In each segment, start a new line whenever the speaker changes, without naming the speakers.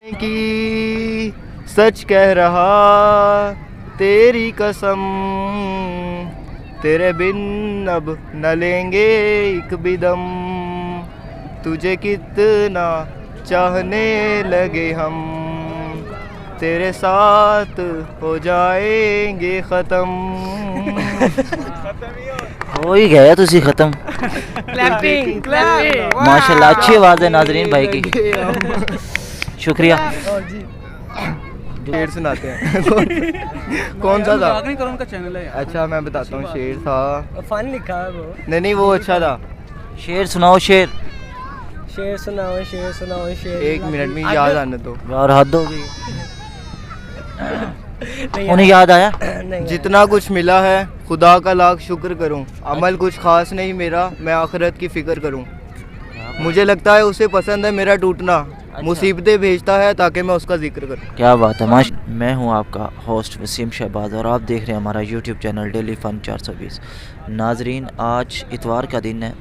कि सच कह रहा तेरी कसम, तेरे बिन अब न लेंगे एक भी दम, तुझे कितना चाहने लगे हम, तेरे साथ हो जाएंगे ख़त्म।
हो ही गया तुसी खत्म।
क्लैपिंग क्लैपिंग
माशाल्लाह अच्छी आवाज़ है नाजरीन भाई की, शुक्रिया।
शेर सुनाते हैं। कौन सा था?
उनका चैनल है।
अच्छा मैं बताता हूँ, शेर था।
फन लिखा है वो।
नहीं वो अच्छा था।
शेर सुनाओ शेर।
शेर सुनाओ शेर सुनाओ शेर।
एक मिनट में याद आने दो
यार हद हो गई। उन्हें याद आया?
जितना कुछ मिला है खुदा का लाख शुक्र करूं, अमल कुछ खास नहीं मेरा, मैं आखिरत की फिक्र करूं, मुझे लगता है उसे पसंद है मेरा टूटना, मुसीबतें भेजता है ताकि मैं उसका जिक्र करूं।
क्या बात है माश। मैं हूं आपका होस्ट वसीम शहबाज और आप देख रहे हैं हमारा यूट्यूब चैनल डेली फ़न 420। नाजरीन आज इतवार का दिन है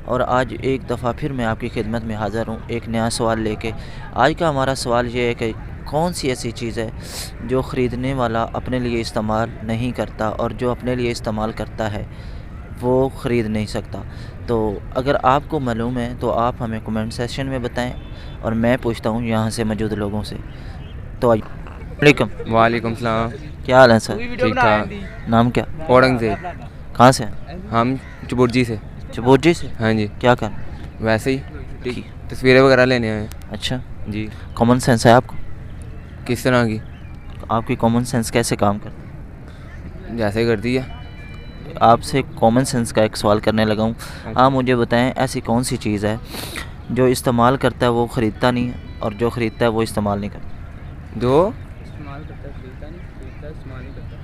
और आज एक दफ़ा फिर मैं आपकी खिदमत में हाज़िर हूं एक नया सवाल लेके। आज का हमारा सवाल ये है कि कौन सी ऐसी चीज़ है जो ख़रीदने वाला अपने लिए इस्तेमाल नहीं करता और जो अपने लिए इस्तेमाल करता है वो ख़रीद नहीं सकता। तो अगर आपको मालूम है तो आप हमें कमेंट सेक्शन में बताएं और मैं पूछता हूँ यहाँ से मौजूद लोगों से। तो वालेकुम।
वालेकुम सलाम।
क्या हाल है सर?
ठीक ठाक।
नाम क्या?
औरंगजेब।
कहाँ से हैं?
हम चबुर्जी से।
चबोजी से?
हाँ जी।
क्या कर?
वैसे ही तस्वीरें वगैरह लेने आए।
अच्छा
जी।
कॉमन सेंस है आपको?
किस तरह की?
आपकी कॉमन सेंस कैसे काम करती?
जैसे करती है।
आपसे कॉमन सेंस का एक सवाल करने लगा हूँ। आप मुझे बताएं ऐसी कौन सी चीज़ है जो इस्तेमाल करता है वो ख़रीदता नहीं है और जो ख़रीदता है वो इस्तेमाल नहीं करता?
जो इस्तेमाल करता है खरीदता नहीं, खरीदता है इस्तेमाल नहीं करता।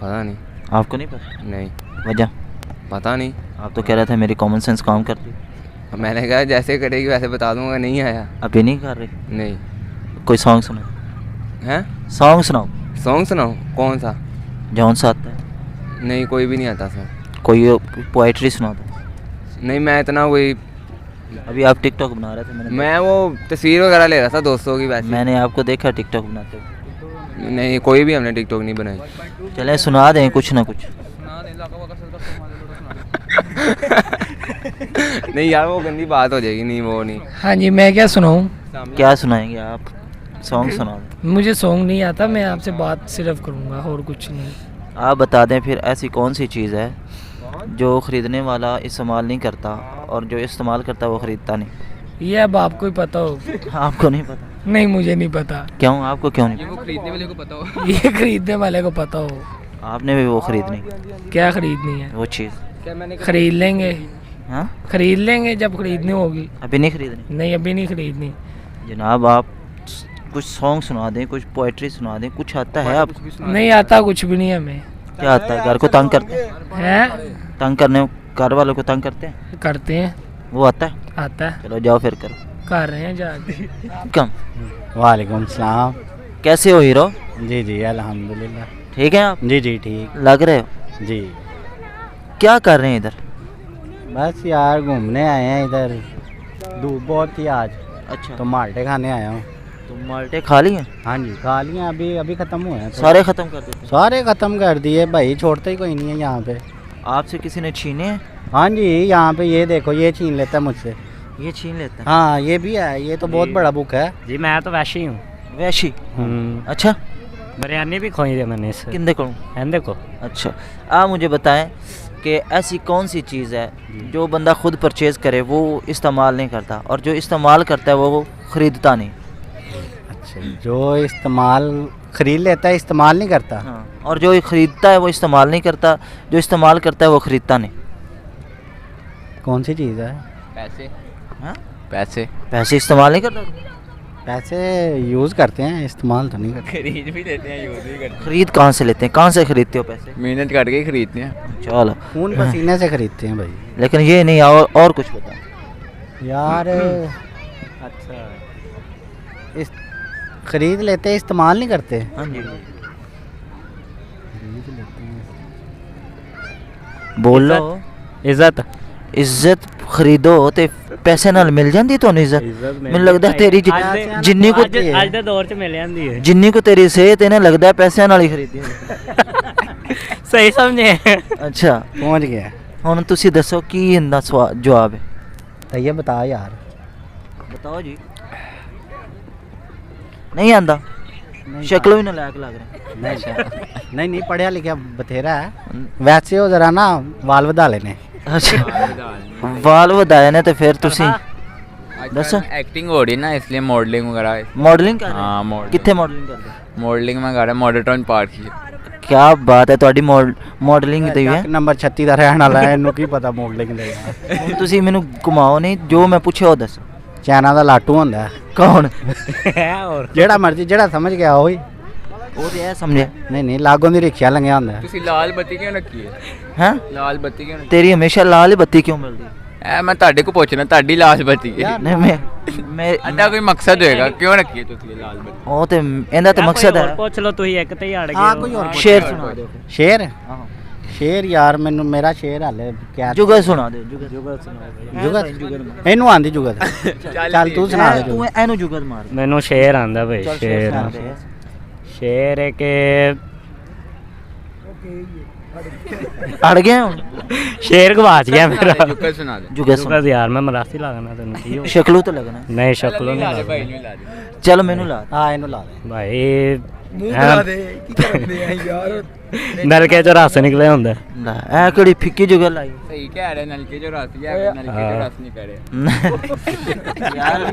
पता नहीं।
आपको नहीं पता?
नहीं।
वजह?
पता नहीं।
आप तो कह रहे थे मेरी कॉमन सेंस काम करती।
मैंने कहा जैसे करेगी वैसे बता दूंगा। नहीं आया।
अभी नहीं कर रही?
नहीं।
कोई सॉन्ग सुनाओ।
हैं?
सॉन्ग सुनाओ।
सॉन्ग सुनाओ? कौन सा?
जौन सा आता है।
नहीं कोई भी नहीं आता सॉन्ग।
कोई पोइट्री सुना दो।
नहीं मैं इतना वही।
अभी आप टिकटॉक बना रहे थे
मैं वो तस्वीर वगैरह ले रहा था दोस्तों की वैसे।
मैंने आपको देखा टिकटॉक बनाते हुए।
नहीं कोई भी हमने टिकटॉक नहीं बनाई।
चले सुना दें कुछ ना कुछ।
नहीं यार वो गंदी बात हो जाएगी। नहीं वो नहीं।
हाँ जी मैं क्या सुनाऊँ?
क्या सुनाएंगे आप? सॉन्ग सुना दो।
मुझे सॉन्ग नहीं आता, मैं आपसे बात सिर्फ करूँगा और कुछ नहीं।
आप बता दें फिर ऐसी कौन सी चीज़ है जो ख़रीदने वाला इस्तेमाल नहीं करता और जो इस्तेमाल करता वो ख़रीदता नहीं?
ये अब आपको ही पता हो।
आपको नहीं पता?
नहीं मुझे नहीं पता।
क्यों? आपको क्यों नहीं?
वो खरीदने वाले को पता हो।
ये खरीदने वाले को पता हो।
आपने भी वो ख़रीदनी?
क्या खरीदनी है?
वो चीज़
खरीद लेंगे।
हाँ
खरीद लेंगे जब खरीदनी होगी।
अभी नहीं ख़रीदनी?
नहीं अभी नहीं खरीदनी।
जनाब आप कुछ सॉन्ग सुना दें, कुछ पोइट्री सुना दें, कुछ आता है आपको?
नहीं आता कुछ भी नहीं हमें।
क्या आता है? घर को तंग करते हैं?
हैं?
तंग करने घर वालों को तंग करते हैं?
करते हैं।
वो आता है?
आता है।
चलो जाओ फिर करो।
कर रहे हैं जाके।
कम।
वालेकुम सलाम।
कैसे हो हीरो?
जी जी अल्हम्दुलिल्लाह।
ठीक है आप?
जी जी ठीक।
लग रहे हो।
जी
क्या कर रहे हैं इधर?
बस यार घूमने आए हैं इधर, धूप बहुत थी आज
अच्छा
तो माल्टे खाने आया हूँ।
तो माल्टे खा लिए?
हाँ जी खा लिए, अभी अभी ख़त्म हुए हैं।
सारे ख़त्म कर देते?
सारे ख़त्म कर दिए भाई, छोड़ते ही कोई नहीं है यहाँ पे।
आपसे किसी ने छीने हैं?
हाँ जी यहाँ पे ये देखो, ये छीन लेता है मुझसे।
ये छीन लेता है?
हाँ ये भी है, ये तो बहुत बड़ा बुक है
जी। मैं तो वैसे ही हूँ।
वैशी? अच्छा
बिरयानी भी खोई है मैंने इससे।
किंदे करूँ?
देखो
अच्छा आप मुझे बताएं कि ऐसी कौन सी चीज़ है जो बंदा खुद परचेज़ करे वो इस्तेमाल नहीं करता और जो इस्तेमाल करता है वो ख़रीदता नहीं?
अच्छा जो इस्तेमाल ख़रीद लेता है इस्तेमाल नहीं करता।
हाँ और जो ख़रीदता है वो इस्तेमाल नहीं करता, जो इस्तेमाल करता है वो ख़रीदता नहीं।
कौन सी चीज़ है?
पैसे।
हाँ
पैसे।
पैसे इस्तेमाल नहीं करता?
पैसे यूज़ करते हैं, इस्तेमाल तो नहीं करते।
खरीद भी लेते हैं यूज़ भी करते
ख़रीद कहाँ से लेते हैं? कहाँ से ख़रीदते हो पैसे?
हैं। मेहनत करके ही खरीदते हैं।
चलो
खून पसीने से खरीदते हैं भाई।
लेकिन ये नहीं और कुछ बताओ
यार अच्छा इस खरीद लेते हैं इस्तेमाल नहीं करते।
हाँ जी बोलो।
इज्जत।
इज्जत खरीदो तो ਪੈਸੇ ਨਾਲ ਮਿਲ ਜਾਂਦੀ ਤੁਹਾਨੂੰ ਇੱਜ਼ਤ? ਮੈਨੂੰ ਲੱਗਦਾ ਤੇਰੀ ਜਿੰਨੀ ਕੋ
ਅੱਜ ਦੇ ਦੌਰ 'ਚ ਮਿਲ ਜਾਂਦੀ ਹੈ।
ਜਿੰਨੀ ਕੋ ਤੇਰੀ ਸਿਹਤ ਹੈ ਨਾ, ਲੱਗਦਾ ਪੈਸਿਆਂ ਨਾਲ ਹੀ ਖਰੀਦੀ
ਸਹੀ ਸਮਝੇ।
ਅੱਛਾ
ਪਹੁੰਚ ਗਿਆ।
ਹੁਣ ਤੁਸੀਂ ਦੱਸੋ ਕੀ ਇਹਦਾ ਜਵਾਬ ਹੈ?
भैया बता यार।
बताओ जी। नहीं आंदा? शक्ल भी नालायक लग रहा।
नहीं नहीं पढ़िया लिखा बथेरा है वैसे हो जरा ना वाल वधा लेने।
अच्छा वाल वधाए ने तो फिर तुसी दसो।
एक्टिंग हो रही ना इसलिए मॉडलिंग वगैरह।
मॉडलिंग कर
हाँ
रहे?
मॉडलिंग।
कितने मॉडलिंग कर रहे?
मॉडलिंग में कर रहा मॉडल टाउन पार्क की।
क्या बात है, ਤੁਹਾਡੀ मॉडलिंग ਦੀ ਹੈ।
ਨੰਬਰ 36 ਦਾ ਰਹਿਣ ਵਾਲਾ ਹੈ, ਇਹਨੂੰ ਕੀ ਪਤਾ ਮੋਡਲਿੰਗ ਦਾ ਯਾਰ।
ਹੁਣ ਤੁਸੀਂ ਮੈਨੂੰ ਘੁਮਾਓ ਨਹੀਂ, ਜੋ ਮੈਂ ਪੁੱਛਿਆ ਉਹ ਦੱਸੋ।
ਚਾਈਨਾ ਦਾ ਲਾਟੂ ਹੁੰਦਾ ਹੈ।
ਕੌਣ?
ਜਿਹੜਾ ਮਰਜ਼ੀ ਜਿਹੜਾ ਸਮਝ ਗਿਆ ਉਹੀ।
ਉਹ ਤੇ ਇਹ ਸਮਝਿਆ
ਨਹੀਂ ਨਹੀਂ ਲਾਗੋਂ ਦੀ ਰਿਕਸ਼ਾ ਲੰਘਿਆ ਹੁੰਦਾ।
ਤੁਸੀਂ ਲਾਲ ਬੱਤੀ ਕਿਉਂ ਰੱਖੀ ਹੈ?
ਹੈ
ਲਾਲ ਬੱਤੀ ਕਿਉਂ?
ਤੇਰੀ ਹਮੇਸ਼ਾ ਲਾਲ ਹੀ ਬੱਤੀ ਕਿਉਂ ਮਿਲਦੀ?
ਐ ਮੈਂ ਤੁਹਾਡੇ ਕੋ ਪੁੱਛਣਾ ਤੁਹਾਡੀ ਲਾਲ ਬੱਤੀ ਹੈ।
ਨਹੀਂ ਮੈਂ
ਅੱਡਾ ਕੋਈ ਮਕਸਦ ਹੋਏਗਾ ਕਿਉਂ ਰੱਖੀ ਹੈ ਤੁਸੀਂ ਇਹ ਲਾਲ ਬੱਤੀ?
ਉਹ ਤੇ ਇਹਦਾ ਤਾਂ ਮਕਸਦ ਹੈ।
ਪੁੱਛ ਲਓ ਤੁਸੀਂ ਇੱਕ ਤੇ ਹੀ ਅੜ ਗਏ।
ਹਾਂ ਕੋਈ ਹੋਰ ਸ਼ੇਰ ਸੁਣਾ ਦਿਓ।
ਸ਼ੇਰ
ਹਾਂ
ਸ਼ੇਰ ਯਾਰ ਮੈਨੂੰ ਮੇਰਾ ਸ਼ੇਰ ਹਾਲੇ ਕਿਆ
ਜੁਗਤ ਸੁਣਾ ਦਿਓ। ਜੁਗਤ
ਜੁਗਤ ਇਹਨੂੰ ਆਂਦੀ ਜੁਗਤ। ਚੱਲ ਤੂੰ ਸੁਣਾ ਦੇ।
ਤੂੰ ਇਹਨੂੰ ਜੁਗਤ ਮਾਰ।
ਮੈਨੂੰ ਸ਼ੇਰ ਆਂਦਾ ਭਾਈ।
ਚੱਲ
ਸ਼ੇਰ
ਸੁਣਾ ਦੇ।
ਸ਼ੇਰ ਹੈ ਕਿ
ਅੜ ਗਿਆ ਹੁਣ।
ਸ਼ੇਰ ਗਵਾਚ ਗਿਆ ਮੇਰਾ।
ਜੁਗਤ ਸੁਣਾ ਦੇ।
ਜੁਗਤ ਸੁਣਾ।
ਜੁਗਤ ਯਾਰ ਮੈਂ ਮਰਾਸੀ ਲਾਗਣਾ ਤੈਨੂੰ ਕੀ ਹੋ।
ਸ਼ਕਲੋਂ ਤਾਂ ਲੱਗਣਾ।
ਨਹੀਂ ਸ਼ਕਲੋਂ ਨਹੀਂ
ਲਾ ਦੇ
ਲੱਗਦਾ।
ਭਾਈ ਨੂੰ ਲਾ ਦੇ।
ਚੱਲ ਮੈਨੂੰ ਲਾ।
ਹਾਂ ਇਹਨੂੰ ਲਾ ਦੇ
ਭਾਈ
ਨਲਕੇ ਚ ਰਸ ਨਿਕਲਿਆ ਹੁੰਦਾ।
ਲੈ ਇਹ ਕਿਹੜੀ ਫਿੱਕੀ ਜੁਗਤ ਲਾਈ
ਸਹੀ ਕਹਿ ਰਹੇ ਨਲਕੇ ਜੋ ਰਸ ਗਿਆ ਨਲਕੇ ਜੋ ਰਸ ਨਹੀਂ ਕਹਿ ਰਹੇ।
ਯਾਰ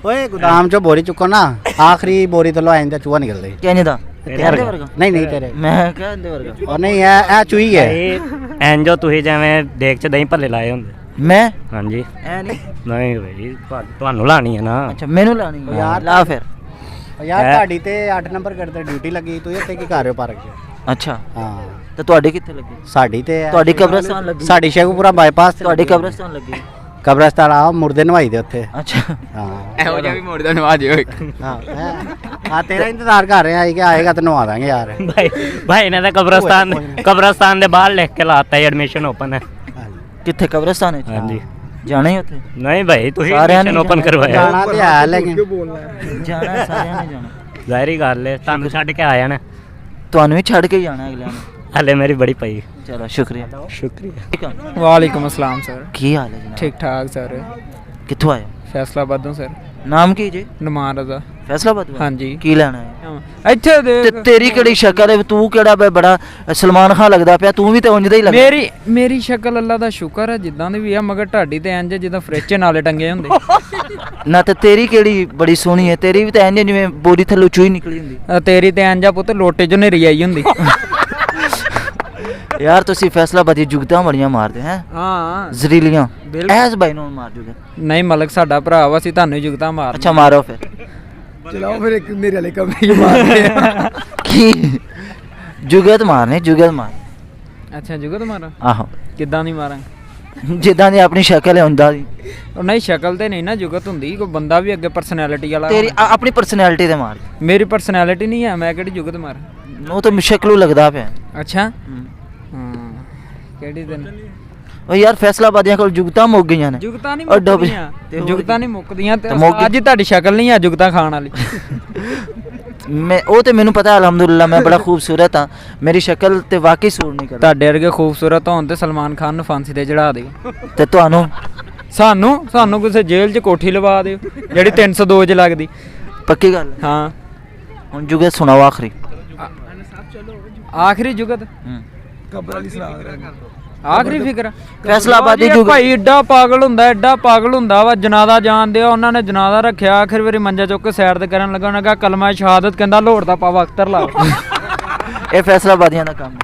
ਓਏ ਗੋਦਾਮ ਚੋਂ ਬੋਰੀ ਚੁੱਕੋ ਨਾ, ਆਖਰੀ ਬੋਰੀ ਤੋਂ ਲਵਾਈਂ ਦਾ ਚੂਹਾ ਨਿਕਲਦਾ ਈ।
ਕਿੰਨੇ ਦਾ? ਤੇਰੇ ਵਰਗਾ?
ਨਹੀਂ ਨਹੀਂ ਤੇਰੇ
ਮੈਂ ਕਹਿੰਦੇ ਵਰਗਾ।
ਉਹ ਨਹੀਂ ਇਹ ਚੂਹੀ ਹੈ।
ਐਂਜੋ ਤੁਸੀਂ ਜਿਵੇਂ ਦੇਖ ਚ ਦਹੀਂ ਭੱਲੇ ਲਾਏ ਹੁੰਦੇ।
ਮੈਂ
ਹਾਂਜੀ
ਐ ਨਹੀਂ।
ਨਹੀਂ ਭਾਈ ਤੁਹਾਨੂੰ ਲਾਣੀ ਹੈ ਨਾ।
ਅੱਛਾ ਮੈਨੂੰ ਲਾਣੀ ਹੈ।
ਯਾਰ
ਲਾ ਫਿਰ।
ਯਾਰ ਤੁਹਾਡੀ ਤੇ 8 ਨੰਬਰ ਗੇਟ ਤੇ ਡਿਊਟੀ ਲੱਗੀ, ਤੁਸੀਂ ਇੱਥੇ ਕੀ ਕਰ ਰਹੇ ਹੋ ਪਾਰਕ 'ਚ?
ਅੱਛਾ
ਹਾਂ
ਤੇ ਤੁਹਾਡੇ ਕਿੱਥੇ ਲੱਗੀ?
ਸਾਡੀ ਤੇ
ਤੁਹਾਡੀ ਕਬਰਸਤਾਨ ਲੱਗੀ?
ਸਾਡੀ ਸ਼ੇਖੂਪੁਰਾ ਬਾਈਪਾਸ ਤੇ
ਤੁਹਾਡੀ
ਲੱਗੀ।
ਕਬਰਸਤਾਨ ਲੱਗੀ?
ਕਬਰਸਤਾਨ ਆ ਮੁਰਦੇ ਨਵਾਈ ਦੇ ਉੱਥੇ।
ਅੱਛਾ
ਹਾਂ
ਇਹੋ ਜਿਹਾ ਵੀ ਮੋੜਦਾ ਨਵਾ ਦਿਓ ਇੱਕ।
ਹਾਂ ਆ ਤੇਰਾ ਇੰਤਜ਼ਾਰ ਕਰ ਰਹੇ ਆ ਕਿ ਆਏਗਾ ਤੇ ਨਵਾ ਦਾਂਗੇ ਯਾਰ।
ਭਾਈ ਇਹਨਾਂ ਦਾ ਕਬਰਸਤਾਨ ਦੇ ਬਾਹਰ ਲਿਖ ਕੇ ਲਾਤਾ ਹੈ ਐਡਮਿਸ਼ਨ ਓਪਨ ਹੈ।
ਕਿੱਥੇ ਕਬਰਸਤਾਨ ਵਿੱਚ?
ਹਾਂਜੀ
ਜਾਣਾ ਹੀ ਉੱਥੇ?
ਨਹੀਂ ਭਾਈ ਤੁਸੀਂ
ਸਾਰਿਆਂ ਨੇ
ਐਡਮਿਸ਼ਨ ਓਪਨ ਕਰਵਾਇਆ।
ਜਾਣਾ ਤੇ ਹੈ ਲੇਕਿਨ
ਜਾਣਾ ਸਾਰਿਆਂ ਨੇ ਜਾਣਾ।
ਜ਼ਾਹਿਰੀ ਗੱਲ ਹੈ ਤੁਹਾਨੂੰ ਛੱਡ ਕੇ ਆਇਆ ਨਾ।
ਤੁਹਾਨੂੰ ਵੀ ਛੱਡ ਕੇ ਜਾਣਾ ਅਗਲਿਆਂ ਨੇ।
ਹਲੇ ਮੇਰੀ ਬੜੀ ਪਈ।
ਚਲੋ ਸ਼ੁਕਰੀਆ।
ਸ਼ੁਕਰੀਆ।
वालेकुम अस्सलाम सर।
ਕੀ ਹਾਲ ਹੈ ਜਨਾਬ?
ठीक ठाक सर।
ਕਿੱਥੋਂ ਆਏ?
फैसलाबादों सर।
ਨਾਮ ਕੀ ਜੀ?
नुमान रजा।
ਫੈਸਲਾਬਾਦ ਤੋਂ?
ਹਾਂਜੀ।
ਕੀ ਲੈਣਾ ਹੈ?
ਇੱਥੇ
ਤੇ
ਦੇਖ
ਤੇਰੀ ਕਿਹੜੀ ਸ਼ਕਲ ਹੈ? ਤੂੰ ਕਿਹੜਾ ਬੜਾ ਸਲਮਾਨ ਖਾਨ ਲੱਗਦਾ ਪਿਆ, ਤੂੰ ਵੀ ਤੇ ਉਂਝ ਦਾ ਹੀ ਲੱਗਦਾ।
ਮੇਰੀ ਸ਼ਕਲ ਅੱਲਾ ਦਾ ਸ਼ੁਕਰ ਹੈ ਜਿੱਦਾਂ ਦੀ ਵੀ ਆ, ਮਗਰ ਢਾਡੀ ਤੇ ਇੰਜ ਜਿੱਦਾਂ ਫ੍ਰਿਜ 'ਚ ਨਾਲੇ ਟੰਗੇ ਹੁੰਦੇ।
ਨਾ ਤੇ ਤੇਰੀ ਕਿਹੜੀ ਬੜੀ ਸੋਹਣੀ ਹੈ, ਤੇਰੀ ਵੀ ਤਾਂ ਇੰਜ ਜਿਵੇਂ ਬੋਰੀ ਥੱਲੋਂ ਚੂਹੀ ਨਿਕਲੀ ਹੁੰਦੀ।
ਤੇਰੀ ਤੇ ਇੰਜ ਆ ਪੁੱਤ ਲੋਟੇ 'ਚੋਂ ਨੇਰੀ ਆਈ ਹੁੰਦੀ।
ਯਾਰ ਤੁਸੀਂ ਫੈਸਲਾਬਾਦੀ ਜੁਗਤਾਂ ਬੜੀਆਂ ਮਾਰਦੇ ਹੈ।
ਹਾਂ
ਜ਼ਰੀਲੀਆਂ
ਬਿਲਕੁਲ।
ਐਸ ਬਾਈ ਨੂੰ ਮਾਰ ਜੂਗਾ।
ਨਹੀਂ ਮਲਕ ਸਾਡਾ ਭਰਾ ਵਾ, ਅਸੀਂ ਤੁਹਾਨੂੰ ਜੁਗਤਾ ਮਾਰ।
ਅੱਛਾ ਮਾਰੋ ਫਿਰ।
ਚਲਾਓ ਫਿਰ ਇੱਕ ਮੇਰੇ ਵਾਲੇ ਕਮਰੇ 'ਚ ਮਾਰਦੇ ਆ।
ਕੀ ਜੁਗਤ ਮਾਰਨੇ? ਜੁਗਤ ਮਾਰ।
ਅੱਛਾ ਜੁਗਤ ਮਾਰਾਂ?
ਆਹੋ
ਕਿੱਦਾਂ ਦੀ ਮਾਰਾਂ?
ਜਿੱਦਾਂ ਦੀ ਆਪਣੀ ਸ਼ਕਲ ਹੈ ਹੁੰਦਾ ਦੀ।
ਉਹ ਨਹੀਂ ਸ਼ਕਲ ਤੇ ਨਹੀਂ ਨਾ ਜੁਗਤ ਹੁੰਦੀ, ਕੋਈ ਬੰਦਾ ਵੀ ਅੱਗੇ ਪਰਸਨੈਲਿਟੀ ਵਾਲਾ।
ਤੇਰੀ ਆਪਣੀ ਪਰਸਨੈਲਿਟੀ ਤੇ ਮਾਰ।
ਮੇਰੀ ਪਰਸਨੈਲਿਟੀ ਨਹੀਂ ਹੈ, ਮੈਂ ਕਿਹੜੀ ਜੁਗਤ ਮਾਰ।
ਉਹ ਤਾਂ ਸ਼ਕਲੋਂ ਲੱਗਦਾ ਪਿਆ।
ਅੱਛਾ
ਹੂੰ।
ਹਾਂ ਕਿਹੜੀ ਦਿਨ
ਉਹ ਯਾਰ ਫੈਸਲਾਬਾਦੀਆਂ ਕੋਲ ਜੁਗਤਾਂ ਮੁੱਕ ਗਈਆਂ ਨੇ।
ਜੁਗਤਾਂ ਨਹੀਂ
ਉਹ ਡੁੱਬ-
ਮੁੱਕਦੀਆਂ।
ਤੇ ਹੋਰ
ਜੁਗਤਾਂ ਨਹੀਂ ਮੁੱਕਦੀਆਂ ਤੇ
ਤੇ ਮੁੱਕ-
ਅੱਜ ਤੁਹਾਡੀ ਸ਼ਕਲ ਨਹੀਂ ਆ ਜੁਗਤਾਂ ਖਾਣ ਵਾਲੀ।
ਮੈਂ ਉਹ ਤੇ ਮੈਨੂੰ ਪਤਾ ਅਲਹਮਦੁਲਿਲਾ ਮੈਂ ਬੜਾ ਖੂਬਸੂਰਤ ਹਾਂ, ਮੇਰੀ ਸ਼ਕਲ ਤੇ ਵਾਕਈ ਸੂਟ ਨਹੀਂ ਕਰਦੀ।
ਤੁਹਾਡੇ ਵਰਗੇ ਖੂਬਸੂਰਤ ਹੋਣ ਤੇ ਸਲਮਾਨ ਖਾਨ ਨੂੰ ਫਾਂਸੀ ਤੇ ਚੜਾ ਦਿਓ।
ਤੇ ਤੁਹਾਨੂੰ
ਸਾਨੂੰ ਕਿਸੇ ਜੇਲ੍ਹ 'ਚ ਕੋਠੀ ਲਵਾ ਦਿਓ ਜਿਹੜੀ 302 'ਚ ਲੱਗਦੀ।
ਪੱਕੀ ਗੱਲ?
ਹਾਂ
ਹੁਣ ਜੁਗਤ ਸੁਣਾਓ ਆਖਰੀ।
ਆਖਰੀ ਜੁਗਤ ਆਖਰੀ ਫਿਕਰ
ਫੈਸਲਾਬਾਦੀ
ਜੁਗਤ
ਜੁਗਤ।
ਭਾਈ ਐਡਾ ਪਾਗਲ ਹੁੰਦਾ ਵਾ। ਜਨਾਦਾ ਜਾਣਦੇ ਆ, ਉਹਨਾਂ ਨੇ ਜਨਾਦਾ ਰੱਖਿਆ, ਆਖਿਰ ਵਾਰੀ ਮੰਜਾ ਚੁੱਕ ਕੇ ਸਾਈਡ ਤੇ ਕਰਨ ਲੱਗਾ, ਉਹਨੇ ਕਿਹਾ ਕਲਮਾ ਸ਼ਹਾਦਤ, ਕਹਿੰਦਾ ਲੋੜ ਦਾ ਪਾਵਾ ਅਖਤਰ ਲਾਓ।
ਇਹ ਫੈਸਲਾਬਾਦੀਆਂ ਦਾ ਕੰਮ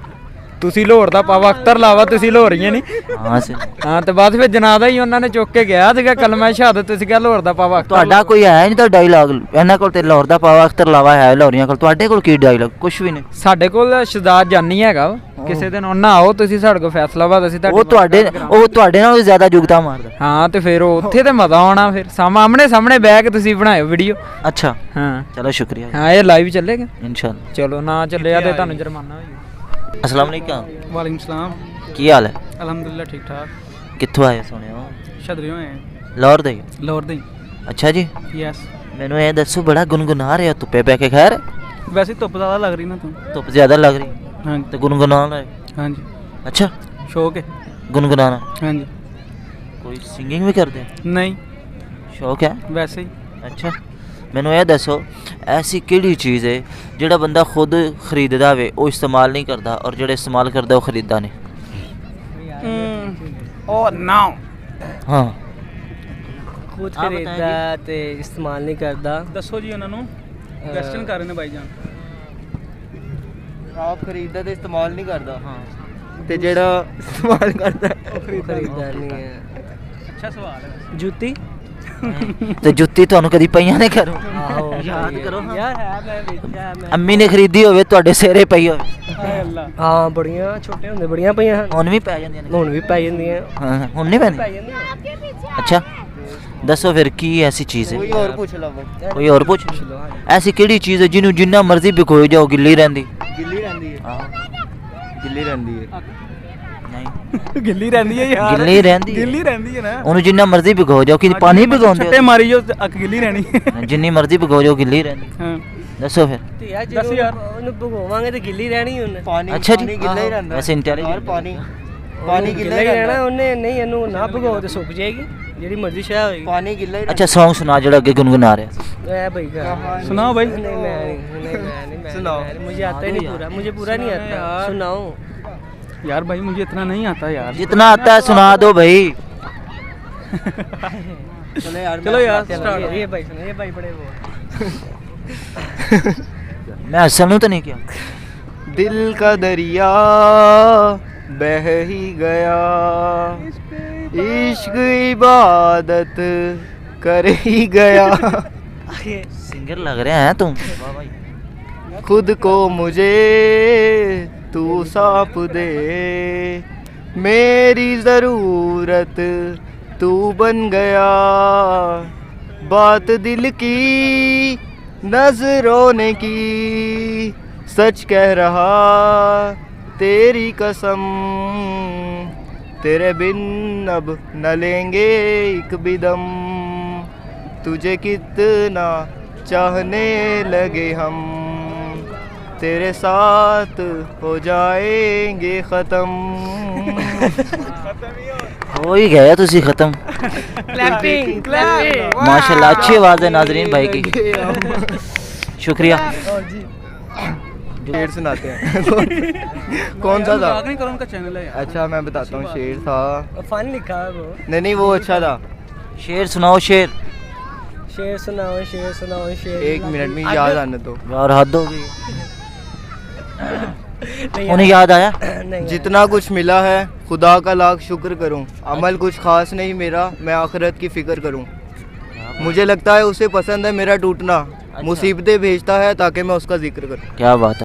ਤੁਸੀਂ ਲੋੜ ਦਾ ਪਾਵਾ ਅਖਤਰ ਲਾਵਾ, ਤੁਸੀਂ ਲੋ ਰਹੀਆਂ ਨਹੀਂ।
ਹਾਂ ਸੇ
ਹਾਂ ਤੇ ਬਾਅਦ ਵਿੱਚ ਜਨਾਦਾ ਹੀ ਉਹਨਾਂ ਨੇ ਚੁੱਕ ਕੇ ਗਿਆ ਸੀਗਾ ਕਲਮਾ ਸ਼ਹਾਦਤ, ਤੁਸੀਂ ਕਿਹਾ ਲੋੜ ਦਾ ਪਾਵਾ ਅਖਤਰ
ਤੁਹਾਡਾ ਕੋਈ ਹੈ ਨਹੀਂ ਤਾਂ ਡਾਇਲੌਗ? ਇਹਨਾਂ ਕੋਲ ਤੇ ਲਾਹੌਰ ਦਾ ਪਾਵਾ ਅਖਤਰ ਲਾਵਾ ਹੈ ਲਾਹੌਰੀਆਂ ਕੋਲ, ਤੁਹਾਡੇ ਕੋਲ ਕੀ ਡਾਇਲੌਗ? ਕੁਛ ਵੀ ਨਹੀਂ।
ਸਾਡੇ ਕੋਲ ਸ਼ਹਜ਼ਾਦ ਜਾਨੀ ਹੈਗਾ ਵਾ। ਕਿਸੇ ਦਿਨ ਉਹਨਾਂ ਆਓ ਤੁਸੀਂ ਸਾਡੇ ਕੋਲ ਫੈਸਲਾਬਾਦ, ਅਸੀਂ
ਉਹ ਤੁਹਾਡੇ ਨਾਲ ਜ਼ਿਆਦਾ ਜੁਗਤਾਂ ਮਾਰਦਾ।
ਹਾਂ ਤੇ ਫਿਰ ਉੱਥੇ ਤੇ ਮਜ਼ਾ ਆਉਣਾ, ਫਿਰ ਆਮਣੇ ਸਾਹਮਣੇ ਬਹਿ ਕੇ ਤੁਸੀਂ ਬਣਾਇਓ ਵੀਡੀਓ।
ਅੱਛਾ
ਹਾਂ
ਚਲੋ ਸ਼ੁਕਰੀਆ।
ਹਾਂ ਇਹ ਲਾਈਵ ਚੱਲੇਗਾ
ਇਨਸ਼ਾਅੱਲਾ।
ਚਲੋ ਨਾ ਚੱਲਿਆ ਤੇ ਤੁਹਾਨੂੰ ਜੁਰਮਾਨਾ ਹੋਊਗਾ।
अस्सलाम वालेकुम।
वालेकुम सलाम।
ਕੀ ਹਾਲ ਹੈ?
अल्हम्दुलिल्लाह ठीक ठाक।
ਕਿੱਥੋਂ ਆਏ ਸੁਣਿਓ
ਛਦਰਿਓ ਹੈ
ਲਾਹੌਰ ਦੇ
ਲਾਹੌਰ ਦੇ
ਅੱਛਾ ਜੀ
ਯੈਸ
ਮੈਨੂੰ ਇਹ ਦੱਸੋ ਬੜਾ ਗੁਨਗੁਨਾ ਰਹੇ ਹੋ ਧੁੱਪੇ ਬਹਿ ਕੇ ਖੈਰ
ਵੈਸੇ ਧੁੱਪ ਜ਼ਿਆਦਾ ਲੱਗ ਰਹੀ ਨਾ ਤੂੰ
ਧੁੱਪ ਜ਼ਿਆਦਾ ਲੱਗ ਰਹੀ
ਹਾਂਜੀ
ਤੇ ਗੁਨਗੁਨਾ ਰਹੇ
ਹਾਂਜੀ
ਅੱਛਾ
ਸ਼ੌਕ ਹੈ
ਗੁਨਗੁਨਾਣਾ
ਹਾਂਜੀ
ਕੋਈ ਸਿੰਗਿੰਗ ਵੀ ਕਰਦੇ ਹੋ
ਨਹੀਂ
ਸ਼ੌਕ ਹੈ
ਵੈਸੇ ਹੀ
ਅੱਛਾ ਮੈਨੂੰ ਇਹ ਦੱਸੋ ਐਸੀ ਕਿਹੜੀ ਚੀਜ਼ ਹੈ ਜਿਹੜਾ ਬੰਦਾ ਖੁਦ ਖਰੀਦਦਾ ਹੋਵੇ ਉਹ ਇਸਤੇਮਾਲ ਨਹੀਂ ਕਰਦਾ ਔਰ ਜਿਹੜਾ ਇਸਤੇਮਾਲ ਕਰਦਾ ਉਹ ਖਰੀਦਦਾ ਨਹੀਂ
ਓ ਨਾਓ
ਹਾਂ
खुद
आप
खरीदता
बताइए।
है तो इस्तेमाल नहीं करता
ਦੱਸੋ ਜੀ ਉਹਨਾਂ ਨੂੰ ਕੁਐਸਚਨ ਕਰ ਰਹੇ ਨੇ ਬਾਈ ਜਾਨ
ਆਪ ਖਰੀਦਦਾ ਤੇ ਇਸਤੇਮਾਲ ਨਹੀਂ ਕਰਦਾ ਤੇ ਜਿਹੜਾ ਇਸਤੇਮਾਲ ਕਰਦਾ ਹੈ, ਉਹ ਖਰੀਦਦਾ ਨਹੀਂ।
खरीददार नहीं है
ਅੱਛਾ ਸਵਾਲ ਹੈ
जूती
ਤੇ ਜੁੱਤੀ ਤੁਹਾਨੂੰ ਕਦੀ ਪਈਆਂ ਨੇ ਘਰੋਂ
आहो
याद करो हाँ।
यार है मैं बेचा है मैं
ਅੰਮੀ ਨੇ ਖਰੀਦੀ ਹੋਵੇ ਤੁਹਾਡੇ ਸਿਰੇ ਪਈ ਹੋਵੇ
ਹਾਏ ਅੱਲਾ
हाँ बड़ियां छोटे होंदे बड़ियां पईयां
ਹੁਣ ਵੀ ਪੈ ਜਾਂਦੀਆਂ ਨੇ
ਹੁਣ ਵੀ ਪੈ ਜਾਂਦੀਆਂ
ਹਾਂ ਹੁਣ ਨਹੀਂ ਪੈਂਦੀ
ਪੈ ਜਾਂਦੀਆਂ
ਅੱਛਾ ਦੱਸੋ ਫਿਰ ਕੀ ਐਸੀ ਚੀਜ਼
ਕੋਈ
ਹੈ
ਹੋਰ ਪੁੱਛ ਲਵੋ
ਕੋਈ ਹੋਰ ਪੁੱਛ ਐਸੀ ਕਿਹੜੀ ਚੀਜ਼ ਹੈ ਜਿਹਨੂੰ ਜਿੰਨਾ ਮਰਜ਼ੀ ਭਿਗੋਏ ਜਾਓ ਗਿੱਲੀ ਰਹਿੰਦੀ
ਗਿੱਲੀ ਰਹਿੰਦੀ ਹੈ
ਹਾਂ
ਗਿੱਲੀ ਰਹਿੰਦੀ ਹੈ
ਨਹੀਂ
ਗਿੱਲੀ ਰਹਿੰਦੀ ਹੈ ਯਾਰ
ਗਿੱਲੀ ਰਹਿੰਦੀ ਹੈ।
ਗਿੱਲੀ ਰਹਿੰਦੀ ਹੈ ਨਾ
ਉਹਨੂੰ ਜਿੰਨਾ ਮਰਜ਼ੀ ਭਿਗੋ ਜਾਓ ਕਿ ਪਾਣੀ ਭਿਗਾਉਂਦੇ
ਛੱਟੇ ਮਾਰੀ ਜੋ ਅੱਖ ਗਿੱਲੀ ਰਹਿਣੀ
ਹੋ ਜਿੰਨੀ ਮਰਜ਼ੀ ਭਿਗੋ ਜਾਓ ਗਿੱਲੀ ਰਹਿੰਦੀ
ਹਾਂ
ਦੱਸੋ ਫਿਰ
ਤੇ ਯਾਰ
ਦੱਸ
ਜਦੋਂ
ਯਾਰ।
ਉਹਨੂੰ ਭਗੋਵਾਂਗੇ ਤੇ ਗਿੱਲੀ ਰਹਿਣੀ ਉਹਨੇ
ਪਾਣੀ
ਅੱਛਾ ਜੀ।
ਪਾਣੀ ਗਿੱਲਾ ਹੀ ਰਹਿੰਦਾ
ਵੈਸੇ intelligent
ਯਾਰ ਪਾਣੀ ਪਾਣੀ ਗਿੱਲਾ ਹੀ
ਰਹਿਣਾ
ਰਹਿਣਾ
ਉਹਨੇ ਨਹੀਂ ਇਹਨੂੰ ਨਾ ਭਗੋ ਤੇ ਸੁੱਕ ਜਾਏਗੀ ਜਿਹੜੀ ਮਰਜ਼ੀ ਸ਼ੈ ਹੋਏਗੀ
ਪਾਣੀ ਗਿੱਲਾ ਹੀ
ਅੱਛਾ Song ਸੁਣਾ ਜਿਹੜਾ ਅੱਗੇ ਗੁਨਗੁਨਾ ਰਿਹਾ
ए भाई का
ਸੁਣਾਓ ਬਾਈ
नहीं मैं नहीं
सुनाओ।
मुझे आता ही नहीं पूरा मुझे पूरा नहीं आता सुनाओ
यार भाई मुझे इतना नहीं आता यार
जितना आता है सुना दो भाई
चलो यार
चलो यार
चलो,
स्टार्ट
ये भाई सुनो ये भाई बड़े वो
मैं हसन तो नहीं किया
दिल का दरिया बह ही गया इश्क इबादत कर ही गया
सिंगर लग रहे हैं तुम वाह भाई
खुद को मुझे तू सौंप दे मेरी ज़रूरत तू बन गया बात दिल की नजरों ने की सच कह रहा तेरी कसम तेरे बिन अब न लेंगे एक भी दम तुझे कितना चाहने लगे हम तेरे साथ हो जाएंगे ख़त्म
हो ही गया तुसी खत्म
क्लैपिंग क्लैपिंग
माशाल्लाह अच्छी आवाज़ है नाजरीन भाई की शुक्रिया
शेर सुनाते हैं कौन सा था
नहीं करो उनका चैनल है यार
अच्छा मैं बताता हूँ शेर था
फन लिखा है वो
नहीं वो अच्छा था
शेर सुनाओ शेर
शेर सुनाओ शेर
एक मिनट में याद आने दो
यार हद हो गई
नहीं
उन्हें याद आया
नहीं
जितना कुछ मिला है खुदा का लाख शुक्र करूं अमल कुछ खास नहीं मेरा मैं आखिरत की फ़िक्र करूं मुझे लगता है उसे पसंद है मेरा टूटना मुसीबतें भेजता है ताकि मैं उसका जिक्र करूं
क्या बात है